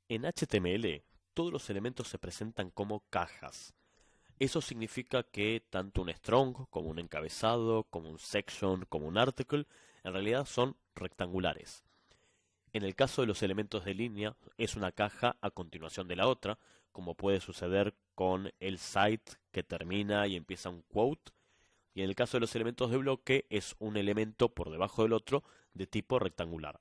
En HTML, todos los elementos se presentan como cajas. Eso significa que tanto un strong, como un encabezado, como un section, como un article, en realidad son rectangulares. En el caso de los elementos de línea, es una caja a continuación de la otra, como puede suceder con el site que termina y empieza un quote. Y en el caso de los elementos de bloque, es un elemento por debajo del otro de tipo rectangular.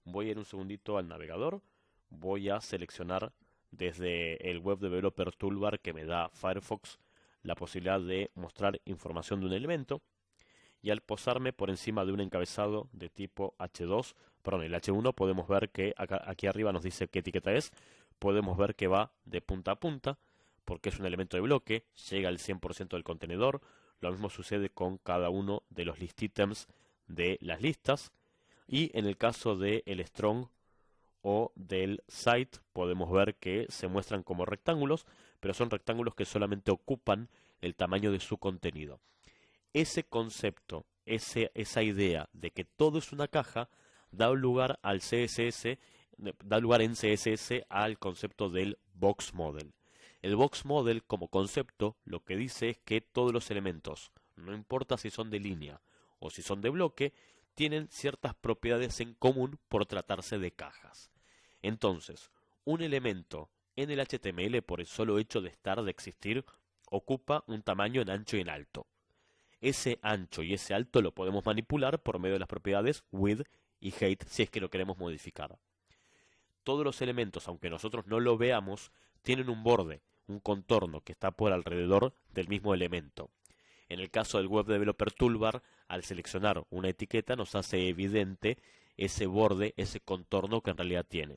Voy a ir un segundito al navegador, voy a seleccionar desde el Web Developer Toolbar que me da Firefox la posibilidad de mostrar información de un elemento y al posarme por encima de un encabezado de tipo H2, perdón, el H1, podemos ver que aquí arriba nos dice qué etiqueta es, podemos ver que va de punta a punta porque es un elemento de bloque, llega al 100% del contenedor, lo mismo sucede con cada uno de los list items de las listas, y en el caso del strong o del site podemos ver que se muestran como rectángulos, pero son rectángulos que solamente ocupan el tamaño de su contenido. Ese concepto, esa idea de que todo es una caja, da lugar al CSS, da lugar en CSS al concepto del box model. El box model como concepto lo que dice es que todos los elementos, no importa si son de línea o si son de bloque, tienen ciertas propiedades en común por tratarse de cajas. Entonces, un elemento en el HTML por el solo hecho de estar, de existir, ocupa un tamaño en ancho y en alto. Ese ancho y ese alto lo podemos manipular por medio de las propiedades width y height si es que lo queremos modificar. Todos los elementos, aunque nosotros no lo veamos, tienen un borde, un contorno que está por alrededor del mismo elemento. En el caso del Web Developer Toolbar, al seleccionar una etiqueta nos hace evidente ese borde, ese contorno que en realidad tiene.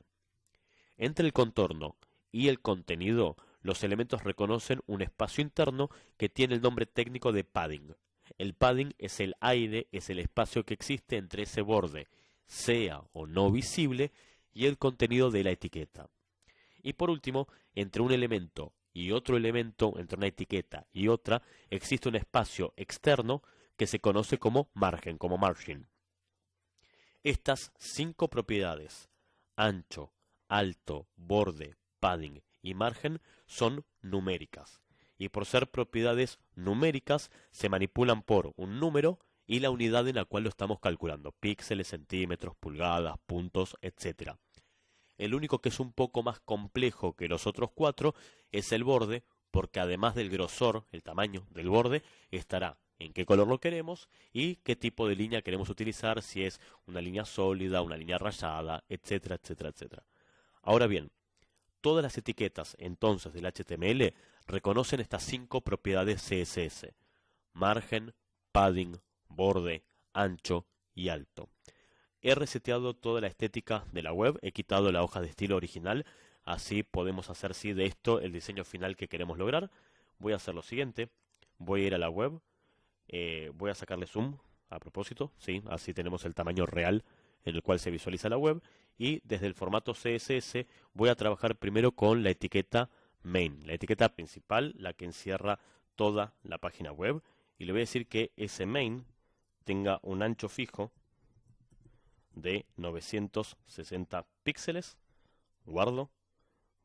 Entre el contorno y el contenido, los elementos reconocen un espacio interno que tiene el nombre técnico de padding. El padding es el aire, es el espacio que existe entre ese borde, sea o no visible, y el contenido de la etiqueta. Y por último, entre un elemento y otro elemento, entre una etiqueta y otra, existe un espacio externo que se conoce como margen, como margin. Estas 5 propiedades, ancho, alto, borde, padding y margen, son numéricas. Y por ser propiedades numéricas, se manipulan por un número y la unidad en la cual lo estamos calculando, píxeles, centímetros, pulgadas, puntos, etc. El único que es un poco más complejo que los otros 4 es el borde, porque además del grosor, el tamaño del borde, estará en qué color lo queremos y qué tipo de línea queremos utilizar, si es una línea sólida, una línea rayada, etcétera, etcétera, etcétera. Ahora bien, todas las etiquetas entonces del HTML reconocen estas 5 propiedades CSS: margen, padding, borde, ancho y alto. He reseteado toda la estética de la web, he quitado la hoja de estilo original, así podemos hacer sí de esto el diseño final que queremos lograr. Voy a hacer lo siguiente, voy a ir a la web, voy a sacarle zoom a propósito, sí, así tenemos el tamaño real en el cual se visualiza la web, y desde el formato CSS voy a trabajar primero con la etiqueta main, la etiqueta principal, la que encierra toda la página web, y le voy a decir que ese main tenga un ancho fijo de 960 píxeles. Guardo,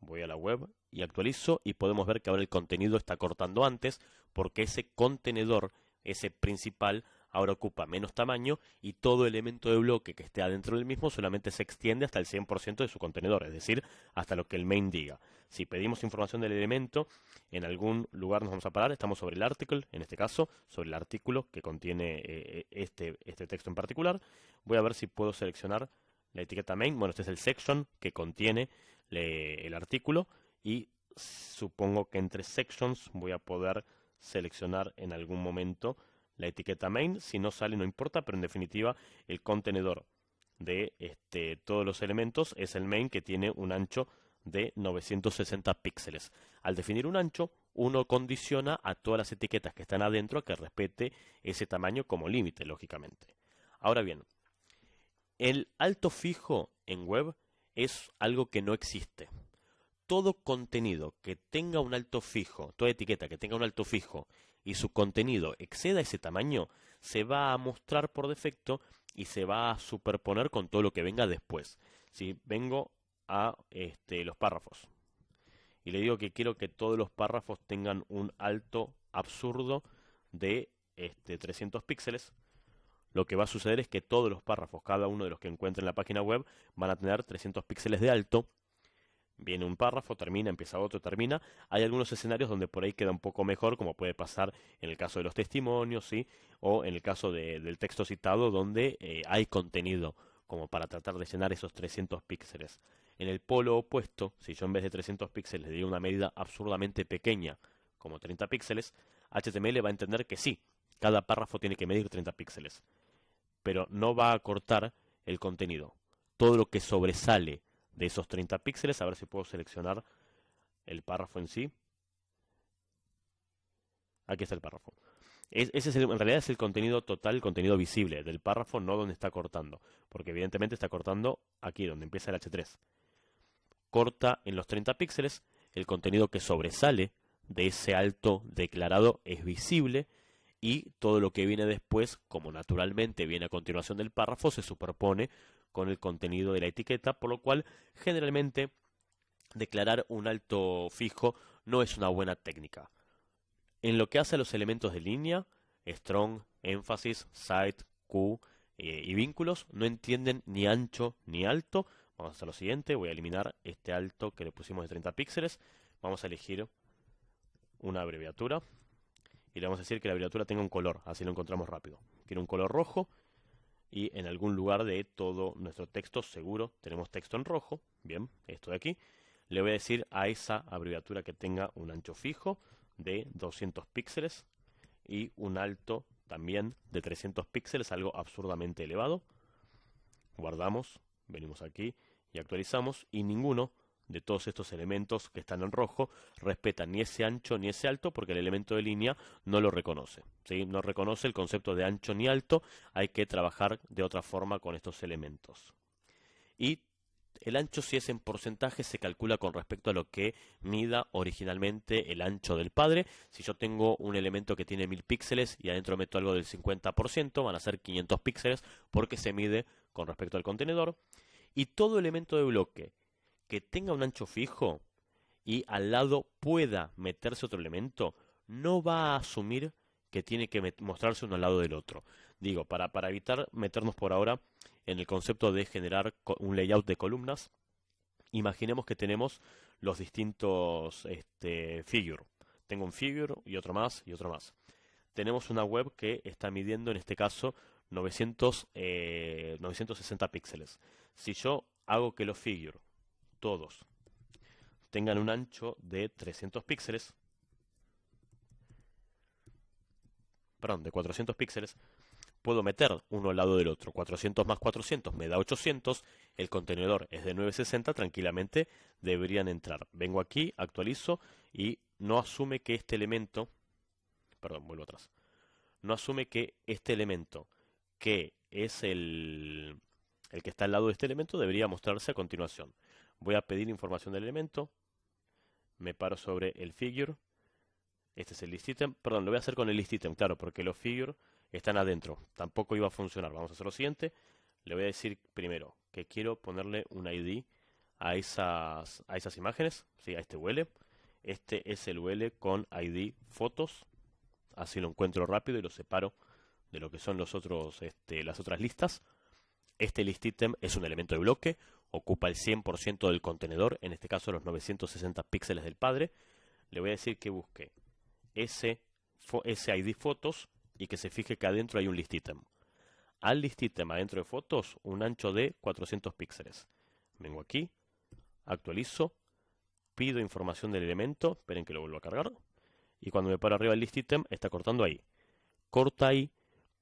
voy a la web y actualizo, y podemos ver que ahora el contenido está cortando antes porque ese contenedor, ese principal, ahora ocupa menos tamaño y todo elemento de bloque que esté adentro del mismo solamente se extiende hasta el 100% de su contenedor, es decir, hasta lo que el main diga. Si pedimos información del elemento, en algún lugar nos vamos a parar, estamos sobre el article, en este caso, sobre el artículo que contiene este texto en particular. Voy a ver si puedo seleccionar la etiqueta main. Bueno, este es el section que contiene el artículo, y supongo que entre sections voy a poder seleccionar en algún momento la etiqueta main. Si no sale no importa, pero en definitiva el contenedor de todos los elementos es el main, que tiene un ancho de 960 píxeles. Al definir un ancho, uno condiciona a todas las etiquetas que están adentro a que respete ese tamaño como límite, lógicamente. Ahora bien, el alto fijo en web es algo que no existe. Todo contenido que tenga un alto fijo, toda etiqueta que tenga un alto fijo y su contenido exceda ese tamaño, se va a mostrar por defecto y se va a superponer con todo lo que venga después. Si vengo a los párrafos. Y le digo que quiero que todos los párrafos tengan un alto absurdo de 300 píxeles. Lo que va a suceder es que todos los párrafos, cada uno de los que encuentre en la página web, van a tener 300 píxeles de alto. Viene un párrafo, termina, empieza otro, termina. Hay algunos escenarios donde por ahí queda un poco mejor, como puede pasar en el caso de los testimonios, ¿sí? O en el caso del texto citado, donde hay contenido como para tratar de llenar esos 300 píxeles. En el polo opuesto, si yo en vez de 300 píxeles le digo una medida absurdamente pequeña, como 30 píxeles, HTML va a entender que sí, cada párrafo tiene que medir 30 píxeles, pero no va a cortar el contenido. Todo lo que sobresale de esos 30 píxeles, a ver si puedo seleccionar el párrafo en sí. Aquí está el párrafo. Ese es en realidad es el contenido total, el contenido visible del párrafo, no donde está cortando, porque evidentemente está cortando aquí donde empieza el H3. Corta en los 30 píxeles, el contenido que sobresale de ese alto declarado es visible y todo lo que viene después, como naturalmente viene a continuación del párrafo, se superpone con el contenido de la etiqueta, por lo cual generalmente declarar un alto fijo no es una buena técnica. En lo que hace a los elementos de línea, strong, énfasis, cite, q y vínculos, no entienden ni ancho ni alto. Vamos a hacer lo siguiente, voy a eliminar este alto que le pusimos de 30 píxeles. Vamos a elegir una abreviatura y le vamos a decir que la abreviatura tenga un color, así lo encontramos rápido. Quiero un color rojo y en algún lugar de todo nuestro texto seguro tenemos texto en rojo. Bien, esto de aquí. Le voy a decir a esa abreviatura que tenga un ancho fijo de 200 píxeles y un alto también de 300 píxeles, algo absurdamente elevado. Guardamos, venimos aquí y actualizamos, y ninguno de todos estos elementos que están en rojo respeta ni ese ancho ni ese alto, porque el elemento de línea no lo reconoce, ¿sí? No reconoce el concepto de ancho ni alto. Hay que trabajar de otra forma con estos elementos. Y el ancho, si es en porcentaje, se calcula con respecto a lo que mida originalmente el ancho del padre. Si yo tengo un elemento que tiene 1000 píxeles y adentro meto algo del 50%, van a ser 500 píxeles porque se mide con respecto al contenedor. Y todo elemento de bloque que tenga un ancho fijo y al lado pueda meterse otro elemento, no va a asumir que tiene que mostrarse uno al lado del otro. Digo, para evitar meternos por ahora en el concepto de generar un layout de columnas, imaginemos que tenemos los distintos figure. Tengo un figure y otro más y otro más. Tenemos una web que está midiendo en este caso 960 píxeles. Si yo hago que los figure, todos, tengan un ancho de 300 píxeles, perdón, de 400 píxeles, puedo meter uno al lado del otro. 400 más 400 me da 800. El contenedor es de 960. Tranquilamente deberían entrar. Vengo aquí, actualizo y no asume que este elemento, perdón, vuelvo atrás. No asume que este elemento, que es el que está al lado de este elemento, debería mostrarse a continuación. Voy a pedir información del elemento. Me paro sobre el figure. Este es el list item. Perdón, lo voy a hacer con el list item, claro, porque los figure están adentro. Tampoco iba a funcionar. Vamos a hacer lo siguiente. Le voy a decir primero que quiero ponerle un ID a esas imágenes. ¿Sí? A este UL. Este es el UL con ID fotos. Así lo encuentro rápido y lo separo de lo que son los otros, las otras listas. Este list item es un elemento de bloque. Ocupa el 100% del contenedor. En este caso los 960 píxeles del padre. Le voy a decir que busque ese ID fotos y que se fije que adentro hay un list item. Al list item adentro de fotos, un ancho de 400 píxeles. Vengo aquí, actualizo, pido información del elemento, esperen que lo vuelvo a cargar, y cuando me paro arriba del list item está cortando ahí. Corta ahí,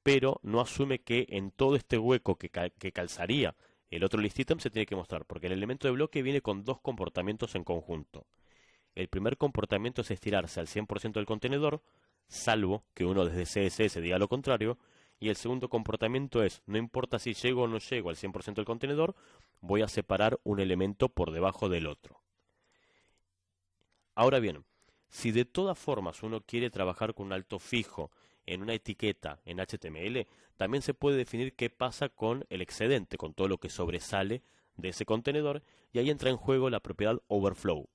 pero no asume que en todo este hueco que calzaría el otro list item se tiene que mostrar, porque el elemento de bloque viene con dos comportamientos en conjunto. El primer comportamiento es estirarse al 100% del contenedor, salvo que uno desde CSS diga lo contrario, y el segundo comportamiento es, no importa si llego o no llego al 100% del contenedor, voy a separar un elemento por debajo del otro. Ahora bien, si de todas formas uno quiere trabajar con un alto fijo en una etiqueta en HTML, también se puede definir qué pasa con el excedente, con todo lo que sobresale de ese contenedor, y ahí entra en juego la propiedad overflow.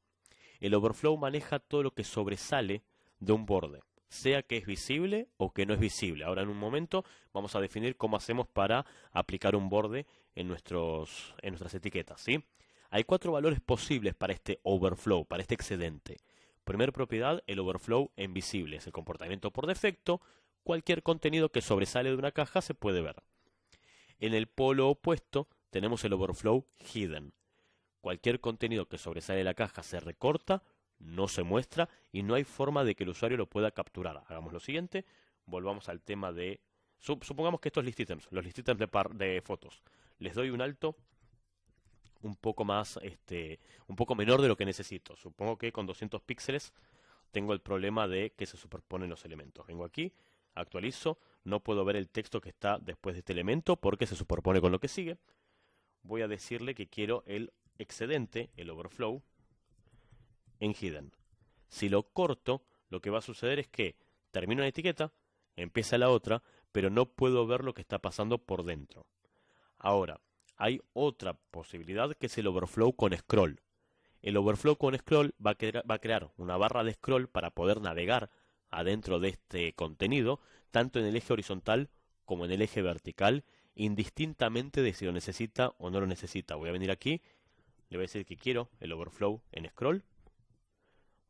El overflow maneja todo lo que sobresale de un borde, sea que es visible o que no es visible. Ahora en un momento vamos a definir cómo hacemos para aplicar un borde en nuestras etiquetas, ¿sí? Hay 4 valores posibles para este overflow, para este excedente. Primera propiedad, el overflow en visible, es el comportamiento por defecto. Cualquier contenido que sobresale de una caja se puede ver. En el polo opuesto tenemos el overflow hidden. Cualquier contenido que sobresale de la caja se recorta, no se muestra y no hay forma de que el usuario lo pueda capturar. Hagamos lo siguiente, volvamos al tema de... Supongamos que estos list items, los list items de fotos, les doy un alto un poco más, un poco menor de lo que necesito. Supongo que con 200 píxeles tengo el problema de que se superponen los elementos. Vengo aquí, actualizo, no puedo ver el texto que está después de este elemento porque se superpone con lo que sigue. Voy a decirle que quiero el excedente, el overflow, en hidden. Si lo corto, lo que va a suceder es que termino una etiqueta, empieza la otra, pero no puedo ver lo que está pasando por dentro. Ahora, hay otra posibilidad que es el overflow con scroll. El overflow con scroll va a crear una barra de scroll para poder navegar adentro de este contenido, tanto en el eje horizontal como en el eje vertical, indistintamente de si lo necesita o no lo necesita. Voy a venir aquí, le voy a decir que quiero el overflow en scroll,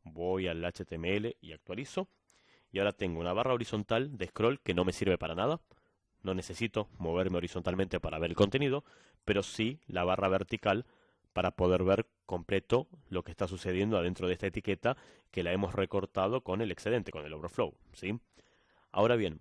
voy al HTML y actualizo, y ahora tengo una barra horizontal de scroll que no me sirve para nada. No necesito moverme horizontalmente para ver el contenido, pero sí la barra vertical para poder ver completo lo que está sucediendo adentro de esta etiqueta que la hemos recortado con el excedente, con el overflow, ¿sí? Ahora bien,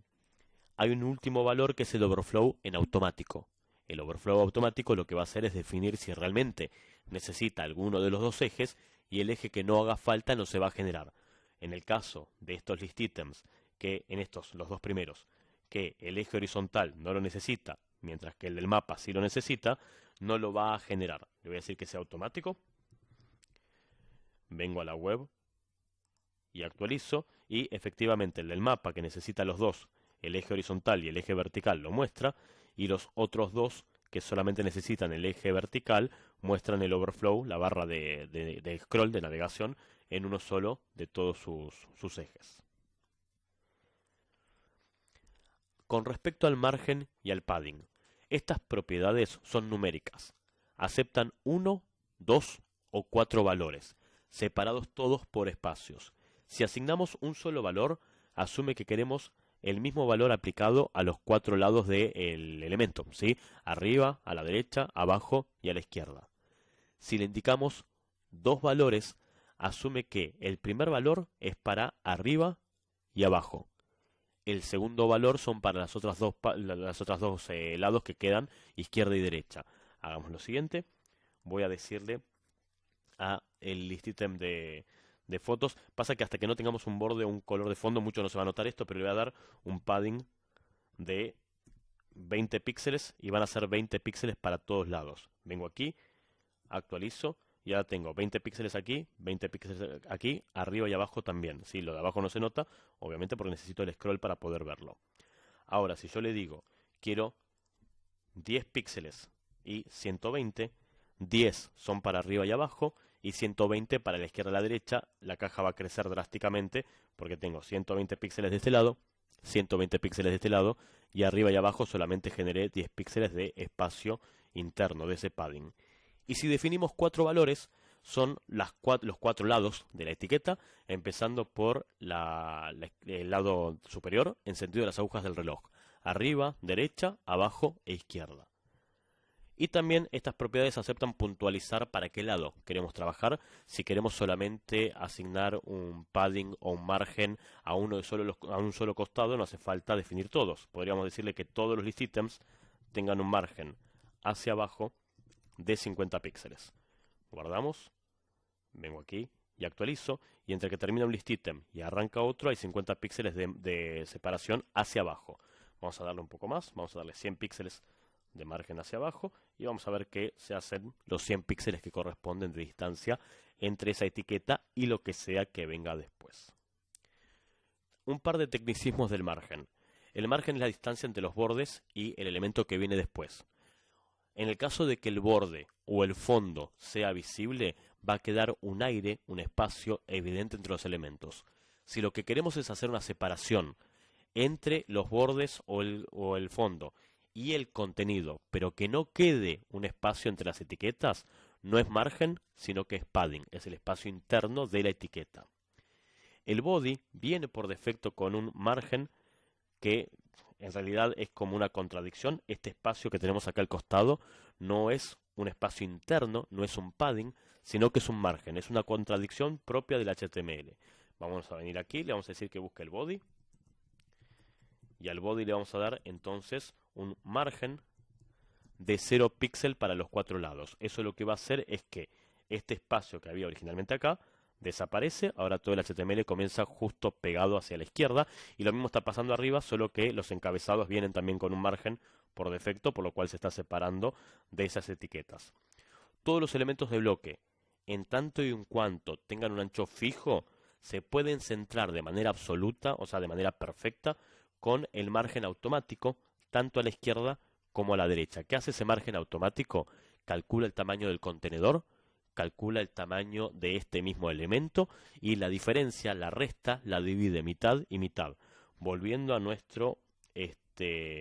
hay un último valor que es el overflow en automático. El overflow automático lo que va a hacer es definir si realmente necesita alguno de los dos ejes y el eje que no haga falta no se va a generar. En el caso de estos list items, que en estos, los dos primeros, que el eje horizontal no lo necesita, mientras que el del mapa sí lo necesita, no lo va a generar. Le voy a decir que sea automático. Vengo a la web y actualizo, y efectivamente el del mapa que necesita los dos, el eje horizontal y el eje vertical, lo muestra, y los otros dos que solamente necesitan el eje vertical muestran el overflow, la barra de scroll, de navegación, en uno solo de todos sus ejes. Con respecto al margen y al padding, estas propiedades son numéricas. Aceptan 1, 2 o 4 valores, separados todos por espacios. Si asignamos un solo valor, asume que queremos el mismo valor aplicado a los 4 lados del elemento, ¿sí? Arriba, a la derecha, abajo y a la izquierda. Si le indicamos 2 valores, asume que el primer valor es para arriba y abajo. El segundo valor son para las otras dos lados que quedan, izquierda y derecha. Hagamos lo siguiente. Voy a decirle a el list item de fotos. Pasa que hasta que no tengamos un borde o un color de fondo, mucho no se va a notar esto, pero le voy a dar un padding de 20 píxeles y van a ser 20 píxeles para todos lados. Vengo aquí, actualizo y ahora tengo 20 píxeles aquí, 20 píxeles aquí, arriba y abajo también. Sí, lo de abajo no se nota, obviamente porque necesito el scroll para poder verlo. Ahora, si yo le digo, quiero 10 píxeles y 120, 10 son para arriba y abajo y 120 para la izquierda y la derecha, la caja va a crecer drásticamente porque tengo 120 píxeles de este lado, 120 píxeles de este lado y arriba y abajo solamente generé 10 píxeles de espacio interno de ese padding. Y si definimos 4 valores, son los 4 lados de la etiqueta, empezando por el lado superior en sentido de las agujas del reloj. Arriba, derecha, abajo e izquierda. Y también estas propiedades aceptan puntualizar para qué lado queremos trabajar. Si queremos solamente asignar un padding o un margen a un solo costado, no hace falta definir todos. Podríamos decirle que todos los list items tengan un margen hacia abajo de 50 píxeles. Guardamos, vengo aquí y actualizo, y entre que termina un list item y arranca otro hay 50 píxeles de separación hacia abajo. Vamos a darle un poco más, vamos a darle 100 píxeles de margen hacia abajo y vamos a ver que se hacen los 100 píxeles que corresponden de distancia entre esa etiqueta y lo que sea que venga después. Un par de tecnicismos del margen. El margen es la distancia entre los bordes y el elemento que viene después. En el caso de que el borde o el fondo sea visible, va a quedar un aire, un espacio evidente entre los elementos. Si lo que queremos es hacer una separación entre los bordes o el fondo y el contenido, pero que no quede un espacio entre las etiquetas, no es margen, sino que es padding, es el espacio interno de la etiqueta. El body viene por defecto con un margen que en realidad es como una contradicción. Este espacio que tenemos acá al costado no es un espacio interno, no es un padding, sino que es un margen, es una contradicción propia del HTML. Vamos a venir aquí, le vamos a decir que busque el body, y al body le vamos a dar entonces un margen de 0 píxel para los 4 lados. Eso lo que va a hacer es que este espacio que había originalmente acá desaparece, ahora todo el HTML comienza justo pegado hacia la izquierda, y lo mismo está pasando arriba, solo que los encabezados vienen también con un margen por defecto, por lo cual se está separando de esas etiquetas. Todos los elementos de bloque, en tanto y en cuanto tengan un ancho fijo, se pueden centrar de manera absoluta, o sea, de manera perfecta, con el margen automático, tanto a la izquierda como a la derecha. ¿Qué hace ese margen automático? Calcula el tamaño del contenedor, calcula el tamaño de este mismo elemento y la diferencia, la resta, la divide mitad y mitad. Volviendo a nuestro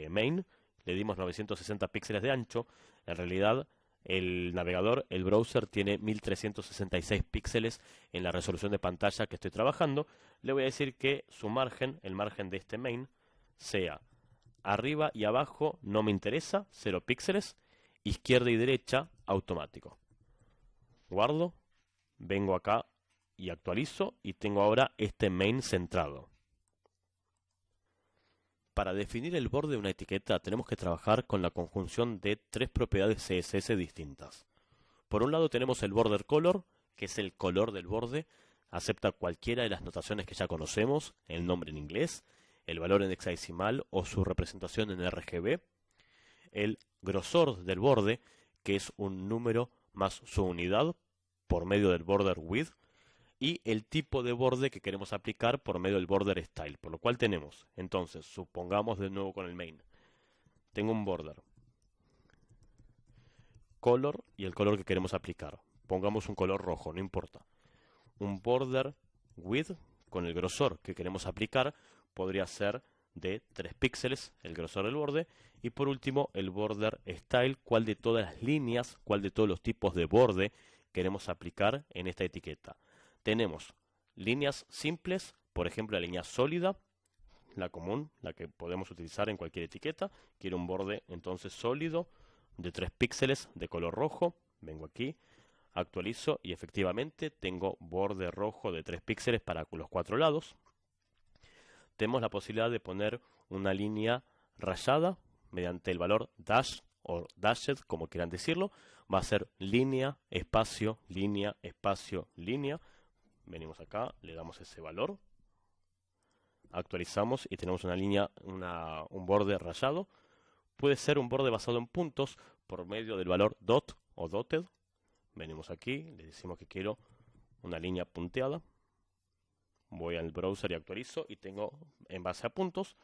main, le dimos 960 píxeles de ancho. En realidad el navegador, el browser, tiene 1366 píxeles en la resolución de pantalla que estoy trabajando. Le voy a decir que su margen, el margen de este main, sea arriba y abajo, no me interesa, 0 píxeles, izquierda y derecha, automático. Guardo, vengo acá y actualizo y tengo ahora este main centrado. Para definir el borde de una etiqueta tenemos que trabajar con la conjunción de 3 propiedades CSS distintas. Por un lado tenemos el border color, que es el color del borde, acepta cualquiera de las notaciones que ya conocemos, el nombre en inglés, el valor en hexadecimal o su representación en RGB, el grosor del borde, que es un número más su unidad por medio del border width, y el tipo de borde que queremos aplicar por medio del border style, por lo cual tenemos, entonces, supongamos de nuevo con el main, tengo un border color y el color que queremos aplicar, pongamos un color rojo, no importa, un border width con el grosor que queremos aplicar podría ser de 3 píxeles el grosor del borde, y por último el border style, cuál de todas las líneas, cuál de todos los tipos de borde queremos aplicar en esta etiqueta. Tenemos líneas simples, por ejemplo la línea sólida, la común, la que podemos utilizar en cualquier etiqueta. Quiero un borde entonces sólido de 3 píxeles de color rojo, vengo aquí, actualizo y efectivamente tengo borde rojo de 3 píxeles para los 4 lados. Tenemos la posibilidad de poner una línea rayada mediante el valor dash o dashed, como quieran decirlo. Va a ser línea, espacio, línea, espacio, línea. Venimos acá, le damos ese valor, actualizamos y tenemos una línea, un borde rayado. Puede ser un borde basado en puntos por medio del valor dot o dotted. Venimos aquí, le decimos que quiero una línea punteada. Voy al browser y actualizo y tengo en base a puntos.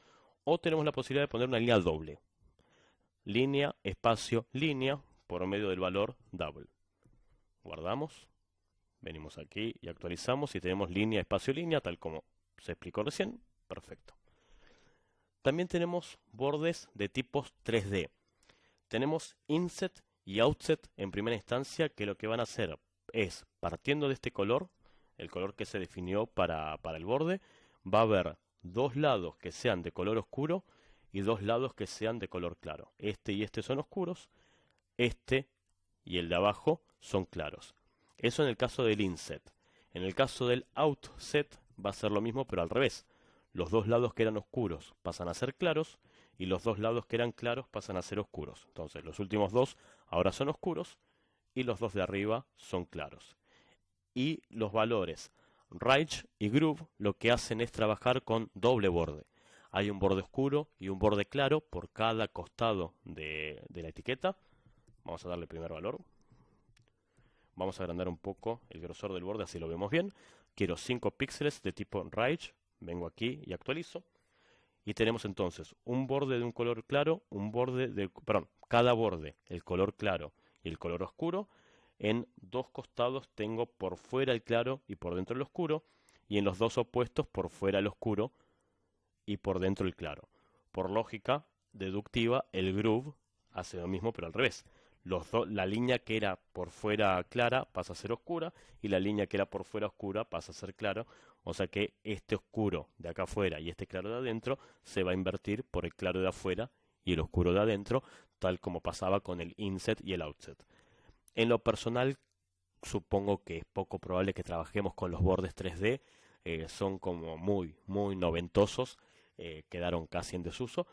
O tenemos la posibilidad de poner una línea doble. Línea, espacio, línea por medio del valor double. Guardamos. Venimos aquí y actualizamos y tenemos línea, espacio, línea, tal como se explicó recién. Perfecto. También tenemos bordes de tipos 3D. Tenemos inset y outset en primera instancia, que lo que van a hacer es, partiendo de este color, el color que se definió para el borde, va a haber dos lados que sean de color oscuro y dos lados que sean de color claro. Este y este son oscuros, este y el de abajo son claros. Eso en el caso del inset. En el caso del outset va a ser lo mismo, pero al revés. Los dos lados que eran oscuros pasan a ser claros y los dos lados que eran claros pasan a ser oscuros. Entonces los últimos dos ahora son oscuros y los dos de arriba son claros. Y los valores right y groove lo que hacen es trabajar con doble borde. Hay un borde oscuro y un borde claro por cada costado de la etiqueta. Vamos a darle el primer valor. Vamos a agrandar un poco el grosor del borde, así lo vemos bien. Quiero 5 píxeles de tipo right. Vengo aquí y actualizo. Y tenemos entonces un borde de un color claro, un borde de, cada borde, el color claro y el color oscuro. En dos costados tengo por fuera el claro y por dentro el oscuro, y en los dos opuestos por fuera el oscuro y por dentro el claro. Por lógica deductiva, el groove hace lo mismo pero al revés. La línea que era por fuera clara pasa a ser oscura y la línea que era por fuera oscura pasa a ser claro. O sea que este oscuro de acá afuera y este claro de adentro se va a invertir por el claro de afuera y el oscuro de adentro, tal como pasaba con el inset y el outset. En lo personal, supongo que es poco probable que trabajemos con los bordes 3D. Son como muy noventosos, quedaron casi en desuso.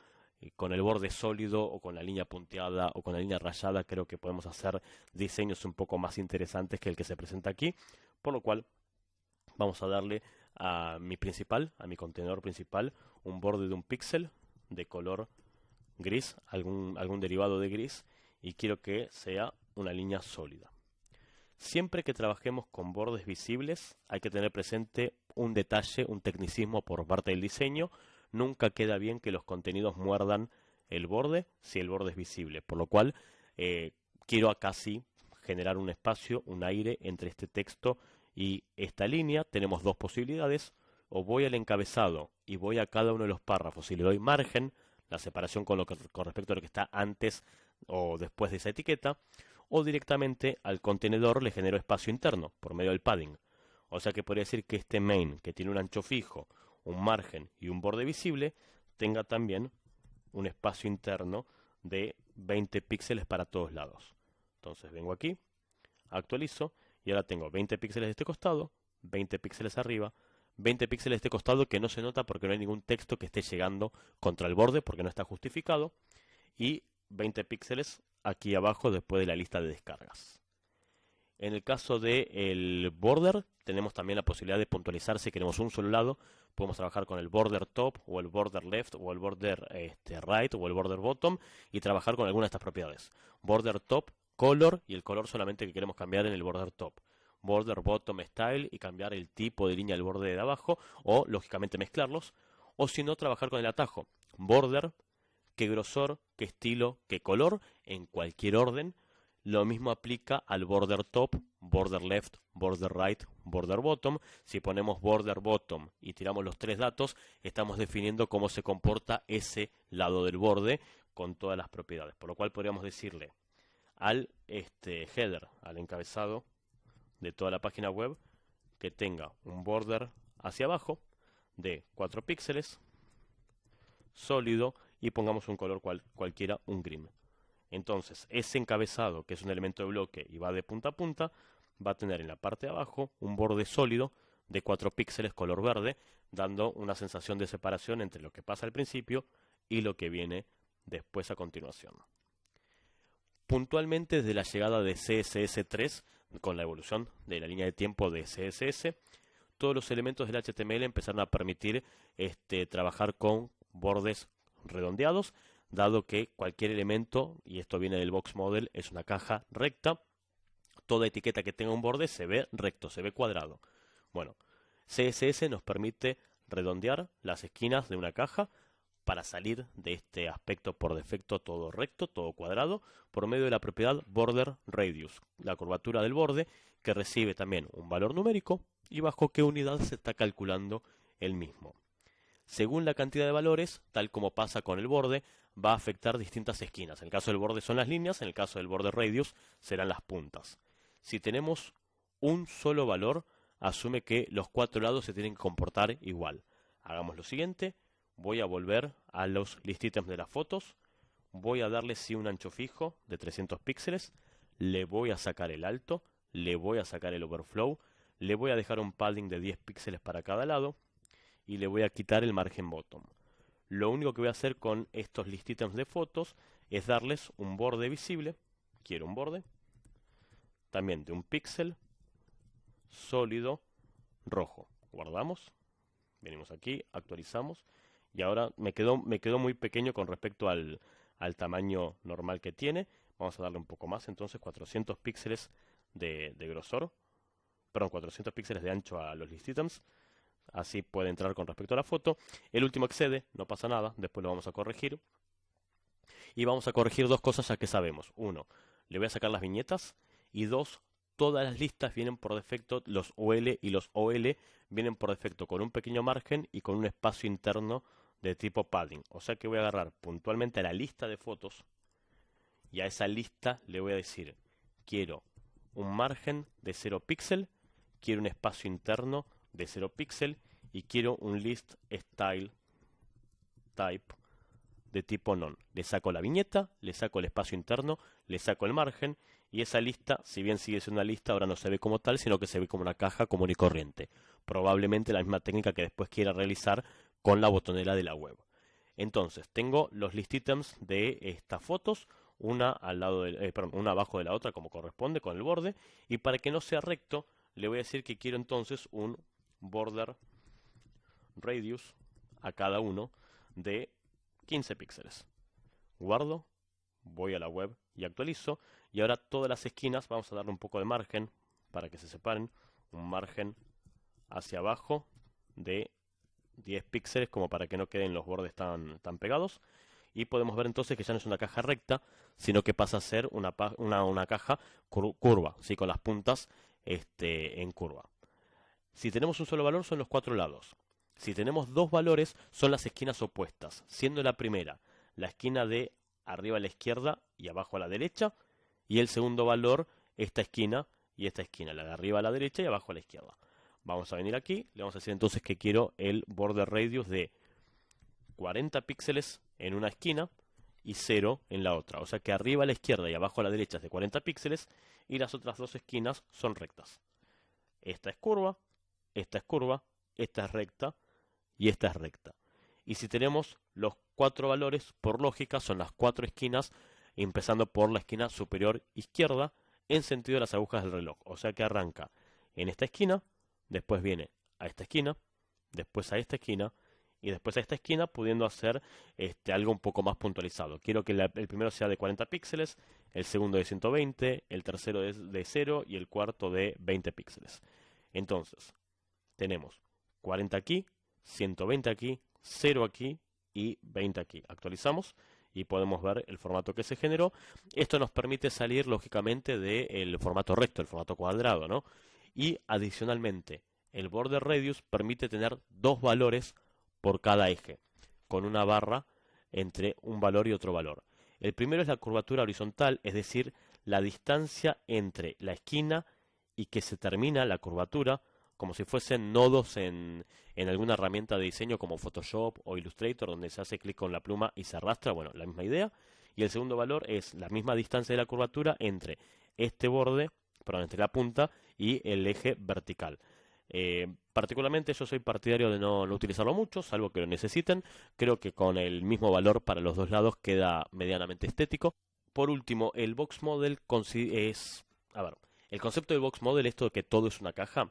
Con el borde sólido o con la línea punteada o con la línea rayada creo que podemos hacer diseños un poco más interesantes que el que se presenta aquí, por lo cual vamos a darle a mi contenedor principal, un borde de un píxel de color gris, algún derivado de gris, y quiero que sea una línea sólida. Siempre que trabajemos con bordes visibles hay que tener presente un detalle, un tecnicismo por parte del diseño. Nunca queda bien que los contenidos muerdan el borde si el borde es visible, por lo cual quiero acá sí generar un espacio, un aire entre este texto y esta línea. Tenemos dos posibilidades: o voy al encabezado y voy a cada uno de los párrafos y le doy margen, la separación con respecto a lo que está antes o después de esa etiqueta, o directamente al contenedor le genero espacio interno por medio del padding. O sea que podría decir que este main, que tiene un ancho fijo, un margen y un borde visible, tenga también un espacio interno de 20 píxeles para todos lados. Entonces vengo aquí, actualizo y ahora tengo 20 píxeles de este costado, 20 píxeles arriba, 20 píxeles de este costado que no se nota porque no hay ningún texto que esté llegando contra el borde porque no está justificado, y 20 píxeles aquí abajo después de la lista de descargas. En el caso del border, tenemos también la posibilidad de puntualizar si queremos un solo lado. Podemos trabajar con el border top, o el border left, o el border right, o el border bottom, y trabajar con alguna de estas propiedades. Border top, color, y el color solamente que queremos cambiar en el border top. Border bottom style, y cambiar el tipo de línea del borde de abajo, o lógicamente mezclarlos. O si no, trabajar con el atajo. Border, qué grosor, qué estilo, qué color, en cualquier orden. Lo mismo aplica al border top, border left, border right, border bottom. Si ponemos border bottom y tiramos los tres datos, estamos definiendo cómo se comporta ese lado del borde con todas las propiedades. Por lo cual podríamos decirle al header, al encabezado de toda la página web, que tenga un border hacia abajo de 4 píxeles, sólido, y pongamos un color cualquiera, un green. Entonces, ese encabezado, que es un elemento de bloque y va de punta a punta, va a tener en la parte de abajo un borde sólido de 4 píxeles color verde, dando una sensación de separación entre lo que pasa al principio y lo que viene después a continuación. Puntualmente, desde la llegada de CSS3, con la evolución de la línea de tiempo de CSS, todos los elementos del HTML empezaron a permitir trabajar con bordes redondeados, dado que cualquier elemento, y esto viene del box model, es una caja recta. Toda etiqueta que tenga un borde se ve recto, se ve cuadrado. Bueno, CSS nos permite redondear las esquinas de una caja para salir de este aspecto por defecto todo recto, todo cuadrado, por medio de la propiedad border radius, la curvatura del borde, que recibe también un valor numérico y bajo qué unidad se está calculando el mismo. Según la cantidad de valores, tal como pasa con el borde, va a afectar distintas esquinas. En el caso del borde son las líneas, en el caso del border radius serán las puntas. Si tenemos un solo valor, asume que los 4 lados se tienen que comportar igual. Hagamos lo siguiente: voy a volver a los list items de las fotos, voy a darle sí un ancho fijo de 300 píxeles, le voy a sacar el alto, le voy a sacar el overflow, le voy a dejar un padding de 10 píxeles para cada lado, y le voy a quitar el margen bottom. Lo único que voy a hacer con estos list items de fotos es darles un borde visible. Quiero un borde también de un píxel sólido rojo. Guardamos, venimos aquí, actualizamos, y ahora me quedó muy pequeño con respecto al tamaño normal que tiene. Vamos a darle un poco más, entonces 400 píxeles de grosor, perdón, 400 píxeles de ancho a los list items. Así puede entrar con respecto a la foto. El último excede, no pasa nada, después lo vamos a corregir. Y vamos a corregir dos cosas ya que sabemos. Uno, le voy a sacar las viñetas. Y dos, todas las listas vienen por defecto, los UL y los OL vienen por defecto con un pequeño margen y con un espacio interno de tipo padding. O sea que voy a agarrar puntualmente a la lista de fotos y a esa lista le voy a decir, quiero un margen de 0 píxel, quiero un espacio interno de 0 píxel y quiero un list style type de tipo none. Le saco la viñeta, le saco el espacio interno, le saco el margen y esa lista, si bien sigue siendo una lista, ahora no se ve como tal, sino que se ve como una caja común y corriente. Probablemente la misma técnica que después quiera realizar con la botonera de la web. Entonces, tengo los list items de estas fotos, una al lado una abajo de la otra como corresponde con el borde, y para que no sea recto, le voy a decir que quiero entonces un border radius a cada uno de 15 píxeles. Guardo, voy a la web y actualizo, y ahora todas las esquinas vamos a darle un poco de margen para que se separen, un margen hacia abajo de 10 píxeles como para que no queden los bordes tan pegados, y podemos ver entonces que ya no es una caja recta, sino que pasa a ser una caja curva, ¿sí? Con las puntas en curva. Si tenemos un solo valor son los cuatro lados. Si tenemos dos valores son las esquinas opuestas, siendo la primera la esquina de arriba a la izquierda y abajo a la derecha, y el segundo valor esta esquina y esta esquina, la de arriba a la derecha y abajo a la izquierda. Vamos a venir aquí, le vamos a decir entonces que quiero el border radius de 40 píxeles en una esquina y 0 en la otra. O sea que arriba a la izquierda y abajo a la derecha es de 40 píxeles y las otras dos esquinas son rectas. Esta es curva, esta es curva, esta es recta y esta es recta. Y si tenemos los cuatro valores, por lógica, son las cuatro esquinas, empezando por la esquina superior izquierda en sentido de las agujas del reloj. O sea que arranca en esta esquina, después viene a esta esquina, después a esta esquina y después a esta esquina, pudiendo hacer algo un poco más puntualizado. Quiero que el primero sea de 40 píxeles, el segundo de 120, el tercero de 0 y el cuarto de 20 píxeles. Entonces, tenemos 40 aquí, 120 aquí, 0 aquí y 20 aquí. Actualizamos y podemos ver el formato que se generó. Esto nos permite salir lógicamente del formato recto, el formato cuadrado, ¿no? Y adicionalmente, el border radius permite tener dos valores por cada eje, con una barra entre un valor y otro valor. El primero es la curvatura horizontal, es decir, la distancia entre la esquina y que se termina la curvatura, como si fuesen nodos en alguna herramienta de diseño como Photoshop o Illustrator, donde se hace clic con la pluma y se arrastra, bueno, la misma idea. Y el segundo valor es la misma distancia de la curvatura entre este borde, perdón, entre la punta y el eje vertical. Particularmente yo soy partidario de no utilizarlo mucho, salvo que lo necesiten. Creo que con el mismo valor para los dos lados queda medianamente estético. Por último, el box model es... A ver, el concepto del box model, esto de que todo es una caja,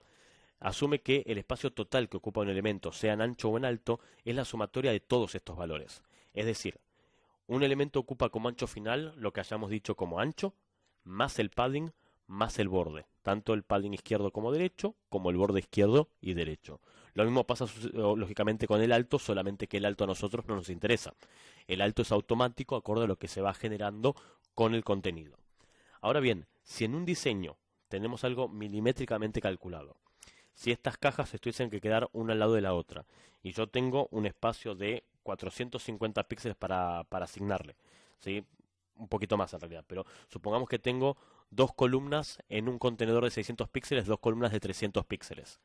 asume que el espacio total que ocupa un elemento, sea en ancho o en alto, es la sumatoria de todos estos valores. Es decir, un elemento ocupa como ancho final lo que hayamos dicho como ancho, más el padding, más el borde. Tanto el padding izquierdo como derecho, como el borde izquierdo y derecho. Lo mismo pasa lógicamente con el alto, solamente que el alto a nosotros no nos interesa. El alto es automático acorde a lo que se va generando con el contenido. Ahora bien, si en un diseño tenemos algo milimétricamente calculado, si estas cajas estuviesen que quedar una al lado de la otra y yo tengo un espacio de 450 píxeles para asignarle, ¿sí? Un poquito más en realidad, pero supongamos que tengo dos columnas en un contenedor de 600 píxeles, dos columnas de 300 píxeles.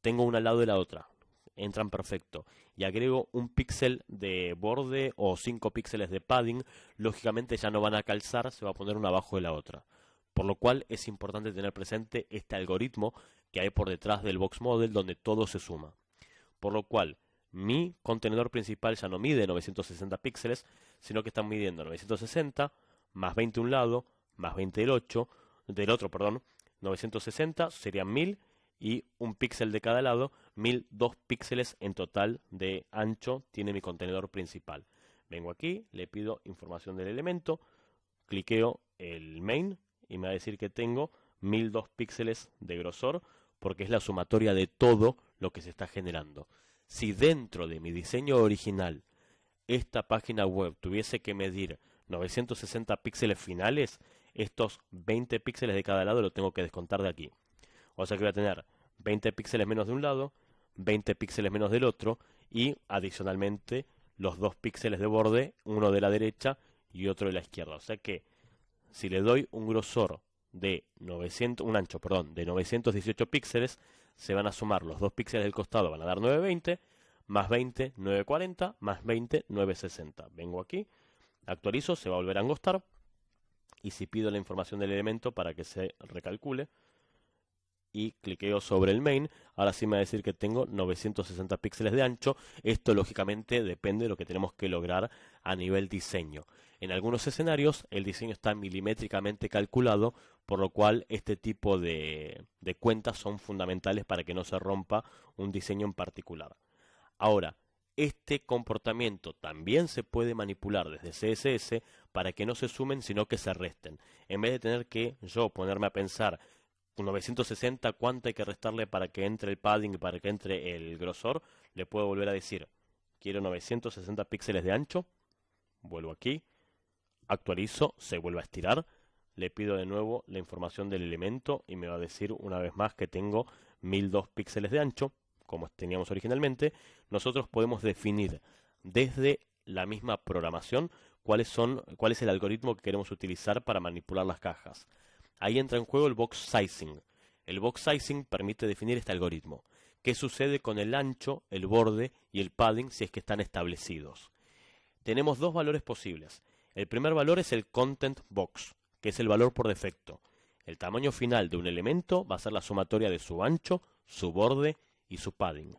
Tengo una al lado de la otra, entran perfecto, y agrego un píxel de borde o 5 píxeles de padding, lógicamente ya no van a calzar, se va a poner una abajo de la otra. Por lo cual es importante tener presente este algoritmo que hay por detrás del box model donde todo se suma. Por lo cual, mi contenedor principal ya no mide 960 píxeles, sino que está midiendo 960 más 20 un lado, más 20 del otro, perdón, 960 serían 1000 y un píxel de cada lado, 1002 píxeles en total de ancho tiene mi contenedor principal. Vengo aquí, le pido información del elemento, cliqueo el main y me va a decir que tengo 1002 píxeles de grosor porque es la sumatoria de todo lo que se está generando. Si dentro de mi diseño original esta página web tuviese que medir 960 píxeles finales, estos 20 píxeles de cada lado lo tengo que descontar de aquí. O sea que voy a tener 20 píxeles menos de un lado, 20 píxeles menos del otro y adicionalmente los 2 píxeles de borde, uno de la derecha y otro de la izquierda. O sea que si le doy un grosor de 900, un ancho, perdón, de 918 píxeles, se van a sumar los 2 píxeles del costado, van a dar 920, más 20, 940, más 20, 960. Vengo aquí, actualizo, se va a volver a angostar, y si pido la información del elemento para que se recalcule, y cliqueo sobre el main, ahora sí me va a decir que tengo 960 píxeles de ancho. Esto lógicamente depende de lo que tenemos que lograr a nivel diseño. En algunos escenarios el diseño está milimétricamente calculado, por lo cual este tipo de cuentas son fundamentales para que no se rompa un diseño en particular. Ahora, este comportamiento también se puede manipular desde CSS para que no se sumen sino que se resten. En vez de tener que yo ponerme a pensar 960 cuánto hay que restarle para que entre el padding y para que entre el grosor, le puedo volver a decir, quiero 960 píxeles de ancho, vuelvo aquí, actualizo, se vuelve a estirar, le pido de nuevo la información del elemento y me va a decir una vez más que tengo 1002 píxeles de ancho, como teníamos originalmente. Nosotros podemos definir desde la misma programación cuál es el algoritmo que queremos utilizar para manipular las cajas. Ahí entra en juego el box sizing. El box sizing permite definir este algoritmo. ¿Qué sucede con el ancho, el borde y el padding si es que están establecidos? Tenemos dos valores posibles. El primer valor es el content box, que es el valor por defecto. El tamaño final de un elemento va a ser la sumatoria de su ancho, su borde y su padding.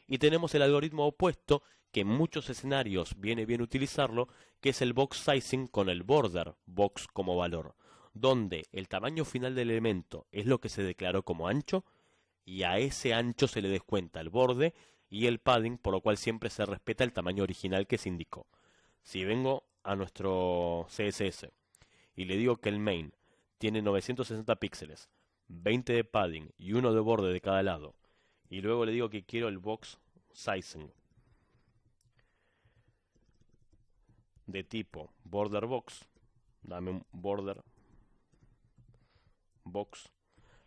Y tenemos el algoritmo opuesto, que en muchos escenarios viene bien utilizarlo, que es el box sizing con el border box como valor, donde el tamaño final del elemento es lo que se declaró como ancho, y a ese ancho se le descuenta el borde y el padding, por lo cual siempre se respeta el tamaño original que se indicó. Si vengo a nuestro CSS y le digo que el main tiene 960 píxeles, 20 de padding y 1 de borde de cada lado, y luego le digo que quiero el box sizing de tipo border box, dame un border box,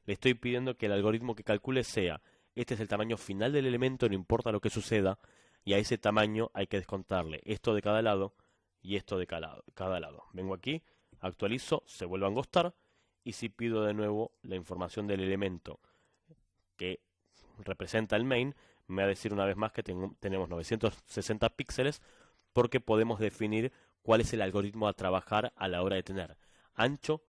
le estoy pidiendo que el algoritmo que calcule sea, este es el tamaño final del elemento, no importa lo que suceda, y a ese tamaño hay que descontarle esto de cada lado y esto de cada lado. Vengo aquí, actualizo, se vuelve a angostar, y si pido de nuevo la información del elemento que representa el main, me va a decir una vez más que tenemos 960 píxeles, porque podemos definir cuál es el algoritmo a trabajar a la hora de tener ancho,